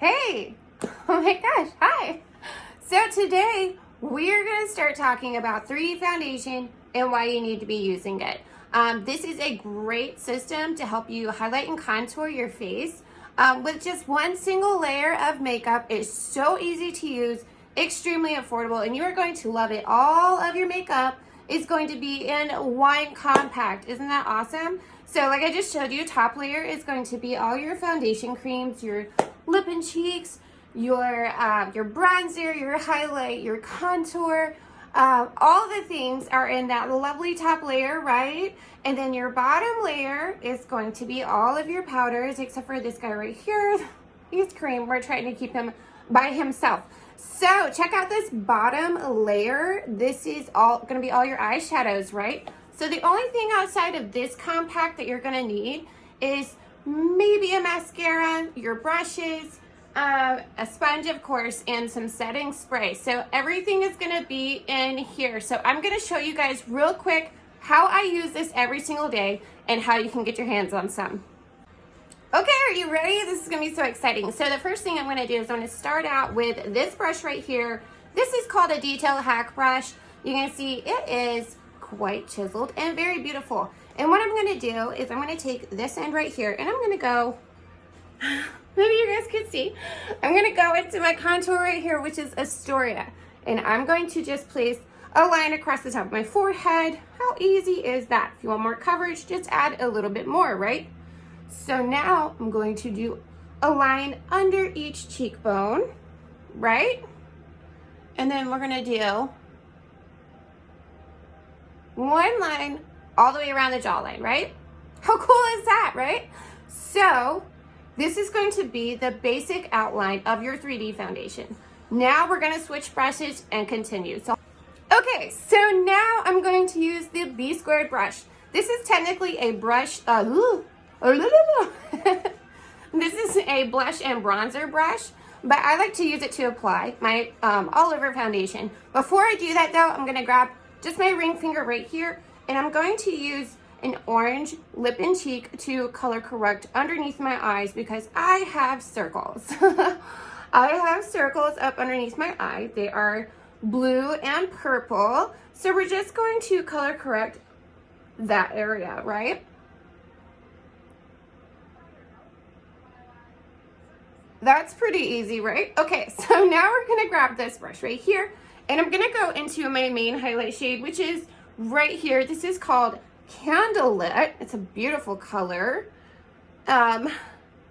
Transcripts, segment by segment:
Hey! Oh my gosh, hi! So today we're going to start talking about 3D foundation and why you need to be using it. This is a great system to help you highlight and contour your face with just one single layer of makeup. It's so easy to use, extremely affordable, and you are going to love it. All of your makeup is going to be in one compact. Isn't that awesome? So like I just showed you, top layer is going to be all your foundation creams, your lip and cheeks, your bronzer, your highlight, your contour, all the things are in that lovely top layer, right? And then your bottom layer is going to be all of your powders, except for this guy right here. He's cream. We're trying to keep him by himself. So check out this bottom layer. This is all going to be all your eyeshadows, right? So the only thing outside of this compact that you're going to need is maybe a mascara, your brushes, a sponge, of course, and some setting spray. So everything is going to be in here. So I'm going to show you guys real quick how I use this every single day and how you can get your hands on some. Okay, are you ready? This is going to be so exciting. So the first thing I'm going to do is I'm going to start out with this brush right here. This is called a detail hack brush. You can see it is quite chiseled and very beautiful. And what I'm going to do is I'm going to take this end right here and I'm going to go, maybe you guys can see, I'm going to go into my contour right here, which is Astoria. And I'm going to just place a line across the top of my forehead. How easy is that? If you want more coverage, just add a little bit more, right? So now I'm going to do a line under each cheekbone, right? And then we're going to do one line all the way around the jawline, right? How cool is that, right? So this is going to be the basic outline of your 3D foundation. Now we're going to switch brushes and continue. So, okay, so now I'm going to use the B squared brush. This is technically a brush, this is a blush and bronzer brush, but I like to use it to apply my all over foundation. Before I do that though, I'm going to grab just my ring finger right here, and I'm going to use an orange lip and cheek to color correct underneath my eyes because I have circles. I have circles up underneath my eye. They are blue and purple. So we're just going to color correct that area, right? That's pretty easy, right? Okay, so now we're gonna grab this brush right here, and I'm gonna go into my main highlight shade, which is right here. This is called Candlelit. It's a beautiful color. And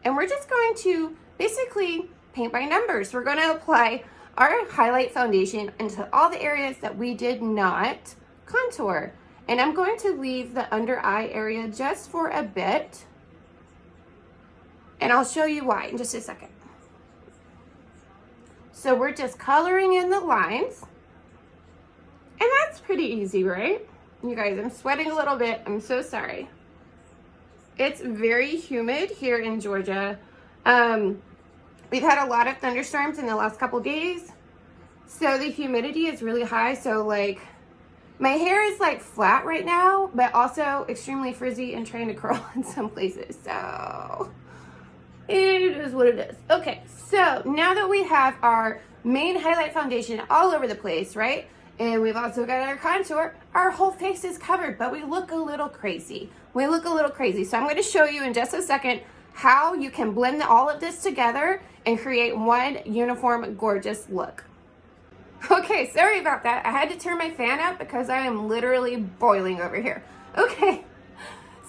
we're just going to basically paint by numbers. We're gonna apply our highlight foundation into all the areas that we did not contour. And I'm going to leave the under eye area just for a bit. And I'll show you why in just a second. So we're just coloring in the lines. And that's pretty easy, right? You guys, I'm sweating a little bit. I'm so sorry. It's very humid here in Georgia. We've had a lot of thunderstorms in the last couple days. So the humidity is really high. So like my hair is like flat right now, but also extremely frizzy and trying to curl in some places. So it is what it is. Okay, so now that we have our main highlight foundation all over the place, right? And we've also got our contour, our whole face is covered, but we look a little crazy. We look a little crazy. So I'm going to show you in just a second how you can blend all of this together and create one uniform, gorgeous look. Okay, sorry about that. I had to turn my fan up because I am literally boiling over here. Okay.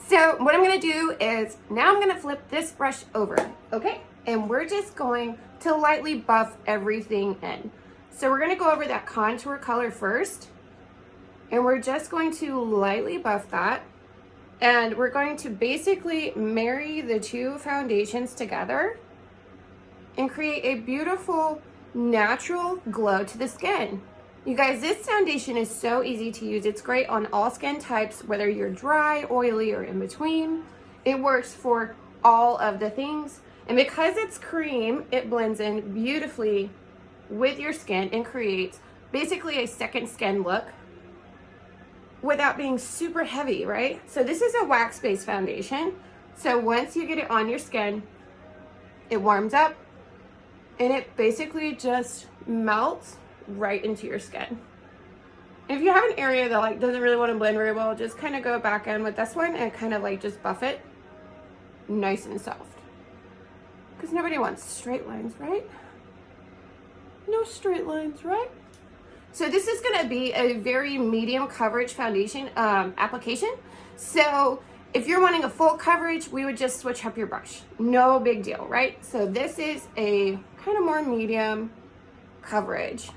So what I'm going to do is now I'm going to flip this brush over, okay? And we're just going to lightly buff everything in. So we're going to go over that contour color first, and we're just going to lightly buff that. And we're going to basically marry the two foundations together and create a beautiful natural glow to the skin. You guys, this foundation is so easy to use. It's great on all skin types, whether you're dry, oily, or in between. It works for all of the things. And because it's cream, it blends in beautifully with your skin and creates basically a second skin look without being super heavy, right? So this is a wax-based foundation. So once you get it on your skin, it warms up, and it basically just melts right into your skin. If you have an area that like doesn't really want to blend very well, just kind of go back in with this one and kind of like just buff it nice and soft. Because nobody wants straight lines, right? No straight lines, right? So this is going to be a very medium coverage foundation application. So if you're wanting a full coverage, we would just switch up your brush. No big deal, right? So this is a kind of more medium coverage.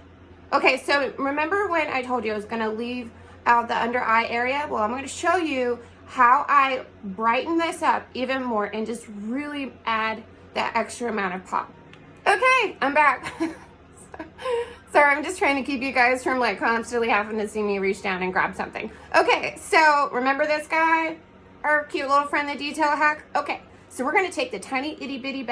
Okay, so remember when I told you I was going to leave out the under eye area? Well, I'm going to show you how I brighten this up even more and just really add that extra amount of pop. Okay, I'm back. Sorry, I'm just trying to keep you guys from like constantly having to see me reach down and grab something. Okay, so remember this guy? Our cute little friend, the detail hack? Okay, so we're going to take the tiny itty bitty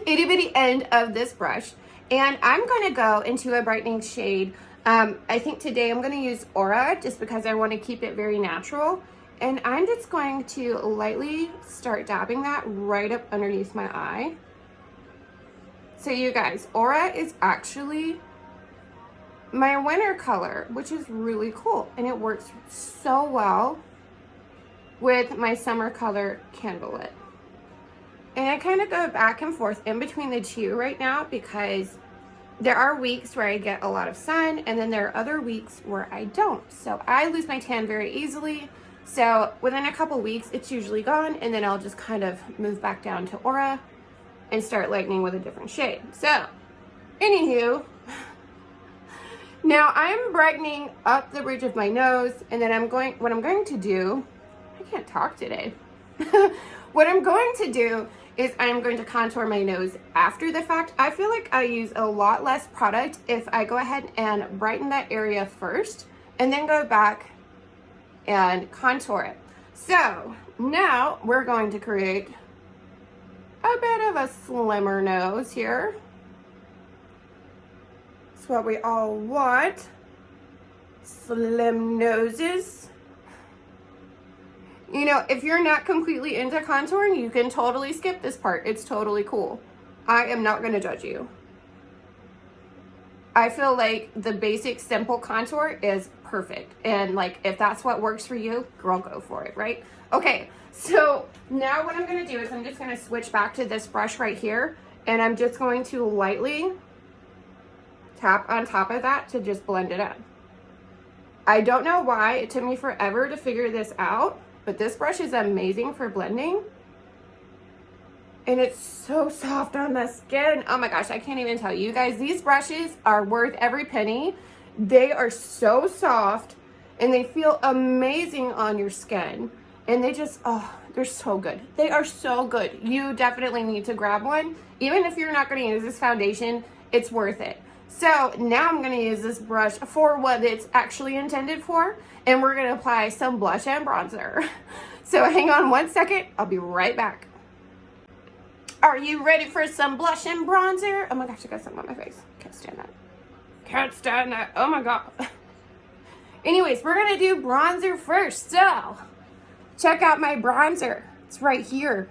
itty bitty end of this brush, and I'm going to go into a brightening shade. I think today I'm going to use Aura just because I want to keep it very natural. And I'm just going to lightly start dabbing that right up underneath my eye. So you guys, Aura is actually my winter color, which is really cool. And it works so well with my summer color Candlelit. And I kind of go back and forth in between the two right now because there are weeks where I get a lot of sun and then there are other weeks where I don't. So I lose my tan very easily. So within a couple weeks, it's usually gone, and then I'll just kind of move back down to Aura and start lightening with a different shade. So, anywho, now I'm brightening up the bridge of my nose, and then what I'm going to do, I can't talk today. What I'm going to do is I'm going to contour my nose after the fact. I feel like I use a lot less product if I go ahead and brighten that area first, and then go back and contour it. So now we're going to create a bit of a slimmer nose here. It's what we all want. Slim noses. You know, if you're not completely into contouring, you can totally skip this part. It's totally cool. I am not going to judge you. I feel like the basic simple contour is perfect. And like, if that's what works for you, girl, go for it, right? Okay, so now what I'm gonna do is I'm just gonna switch back to this brush right here, and I'm just going to lightly tap on top of that to just blend it in. I don't know why it took me forever to figure this out, but this brush is amazing for blending. And it's so soft on the skin. Oh my gosh, I can't even tell you guys. These brushes are worth every penny. They are so soft and they feel amazing on your skin. And they just, oh, they're so good. They are so good. You definitely need to grab one. Even if you're not going to use this foundation, it's worth it. So now I'm going to use this brush for what it's actually intended for. And we're going to apply some blush and bronzer. So hang on one second. I'll be right back. Are you ready for some blush and bronzer? Oh my gosh, I got something on my face. Can't stand that. Can't stand that. Oh my god. Anyways, we're going to do bronzer first. So, check out my bronzer. It's right here.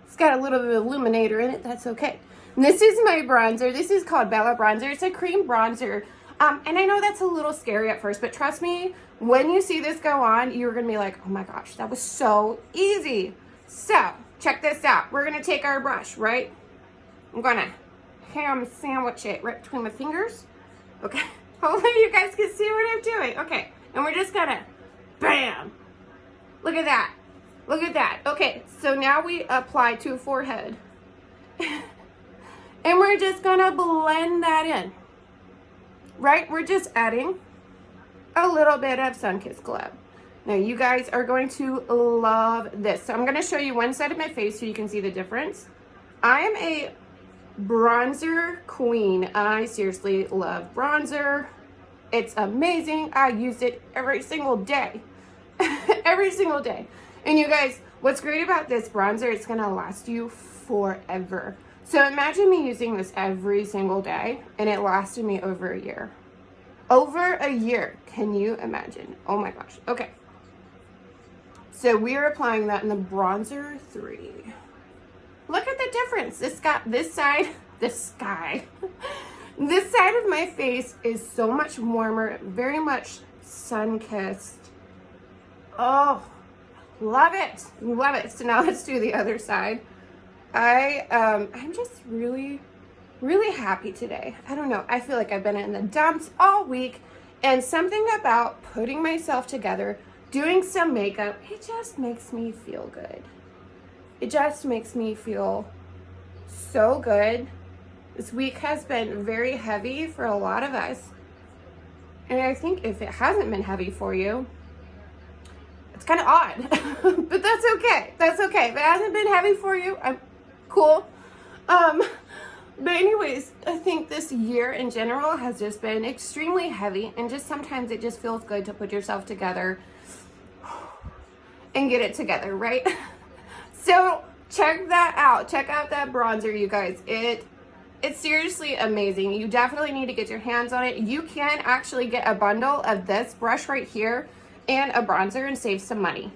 It's got a little bit of illuminator in it. That's okay. And this is my bronzer. This is called Bella Bronzer. It's a cream bronzer. And I know that's a little scary at first, but trust me, when you see this go on, you're going to be like, oh my gosh, that was so easy. So, check this out. We're going to take our brush, right? I'm going to ham sandwich it right between my fingers. Okay. Hopefully you guys can see what I'm doing. Okay. And we're just going to, bam. Look at that. Look at that. Okay. So now we apply to forehead. And we're just going to blend that in. Right? We're just adding a little bit of Sun-Kissed Glow. Now you guys are going to love this. So I'm going to show you one side of my face so you can see the difference. I am a bronzer queen. I seriously love bronzer. It's amazing. I use it every single day. Every single day. And you guys, what's great about this bronzer, it's going to last you forever. So imagine me using this every single day and it lasted me over a year. Over a year. Can you imagine? Oh my gosh. Okay. So we are applying that in the bronzer 3. Look at the difference. This got this side the sky. This side of my face is so much warmer, very much sun-kissed. Oh, love it. Love it. So now let's do the other side. I'm just really happy today. I don't know. I feel like I've been in the dumps all week, and something about putting myself together, doing some makeup, it just makes me feel good. It just makes me feel so good. This week has been very heavy for a lot of us. And I think if it hasn't been heavy for you, it's kind of odd. But that's okay. That's okay. If it hasn't been heavy for you, I'm cool. But anyways, I think this year in general has just been extremely heavy, and just sometimes it just feels good to put yourself together and get it together, right? So check that out. Check out that bronzer, you guys. It's seriously amazing. You definitely need to get your hands on it. You can actually get a bundle of this brush right here and a bronzer and save some money.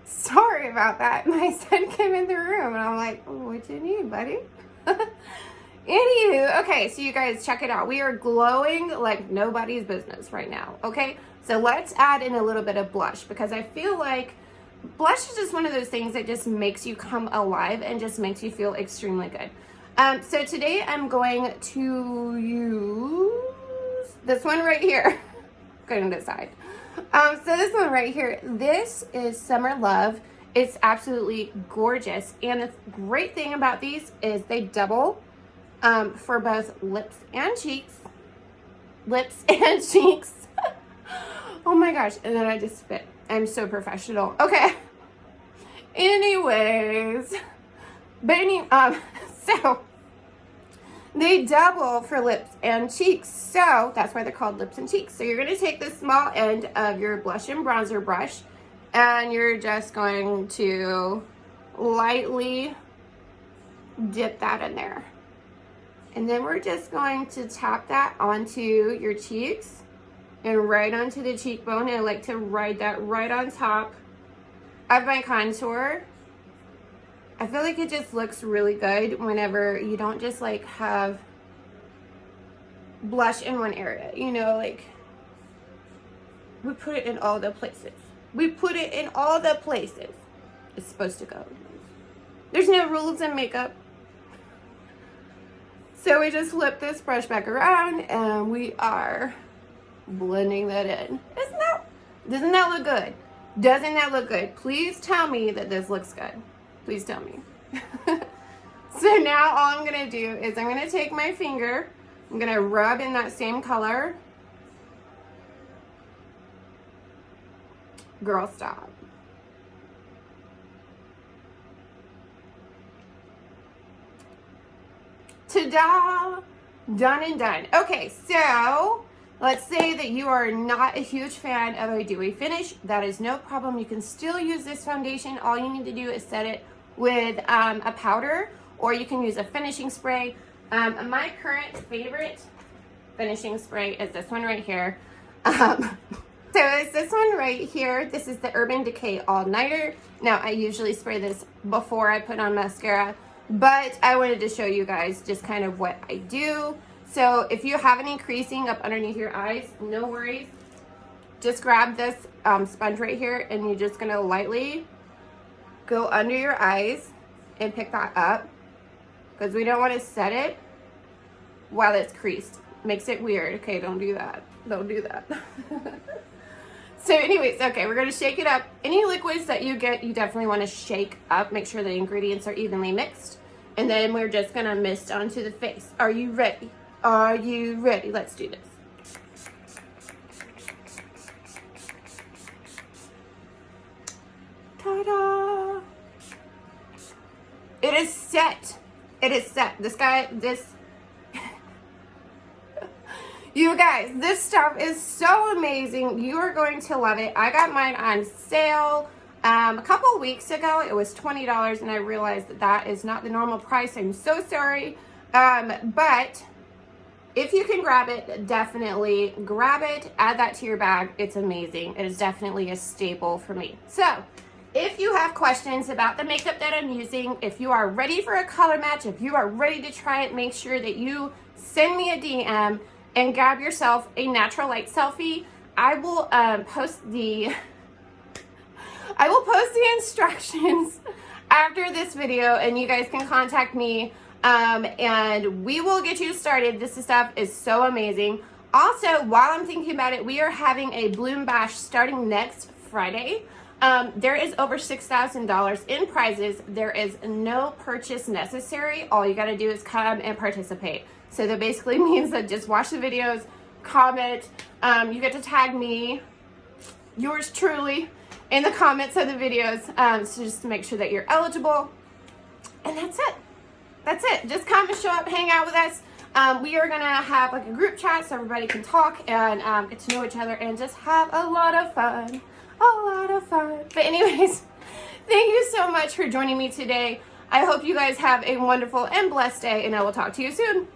Sorry about that. My son came in the room and I'm like, oh, what you need, buddy? Anywho, okay, so you guys check it out. We are glowing like nobody's business right now, okay? So let's add in a little bit of blush, because I feel like blush is just one of those things that just makes you come alive and just makes you feel extremely good. So today I'm going to use this one right here. Couldn't decide. So this one right here, this is Summer Love. It's absolutely gorgeous. And the great thing about these is they double for both lips and cheeks. Lips and cheeks. Oh my gosh. And then I just spit. I'm so professional. Okay. Anyways. But so they double for lips and cheeks. So that's why they're called lips and cheeks. So you're going to take the small end of your blush and bronzer brush, and you're just going to lightly dip that in there. And then we're just going to tap that onto your cheeks and right onto the cheekbone. And I like to ride that right on top of my contour. I feel like it just looks really good whenever you don't just like have blush in one area, you know, like we put it in all the places. We put it in all the places it's supposed to go. There's no rules in makeup. So we just flip this brush back around and we are blending that in. Doesn't that look good? Doesn't that look good? Please tell me that this looks good. Please tell me. So now all I'm going to do is I'm going to take my finger. I'm going to rub in that same color. Girl, stop. Ta-da! Done and done. Okay, so let's say that you are not a huge fan of a dewy finish. That is no problem. You can still use this foundation. All you need to do is set it with a powder, or you can use a finishing spray. My current favorite finishing spray is this one right here. So it's this one right here. This is the Urban Decay All Nighter. Now I usually spray this before I put on mascara, but I wanted to show you guys just kind of what I do. So if you have any creasing up underneath your eyes, no worries. Just grab this sponge right here and you're just gonna lightly go under your eyes and pick that up, because we don't want to set it while it's creased. Makes it weird. Okay, don't do that. Don't do that. So anyways, okay, we're going to shake it up. Any liquids that you get, you definitely want to shake up. Make sure the ingredients are evenly mixed. And then we're just going to mist onto the face. Are you ready? Are you ready? Let's do this. Ta-da! It is set. It is set. You guys, this stuff is so amazing. You are going to love it. I got mine on sale a couple weeks ago. It was $20, and I realized that that is not the normal price. I'm so sorry. But if you can grab it, definitely grab it. Add that to your bag. It's amazing. It is definitely a staple for me. So If you have questions about the makeup that I'm using, if you are ready for a color match, if you are ready to try it, make sure that you send me a DM and grab yourself a natural light selfie. I will post the instructions after this video, and you guys can contact me and we will get you started. This stuff is so amazing. Also, while I'm thinking about it, we are having a Bloom Bash starting next Friday. There is over $6,000 in prizes. There is no purchase necessary. All you got to do is come and participate. So that basically means that just watch the videos, comment, you get to tag me, yours truly, in the comments of the videos, so just to make sure that you're eligible. And that's it. That's it. Just come and show up, hang out with us. We are going to have like a group chat so everybody can talk and get to know each other and just have a lot of fun. A lot of fun. But anyways, thank you so much for joining me today. I hope you guys have a wonderful and blessed day, and I will talk to you soon.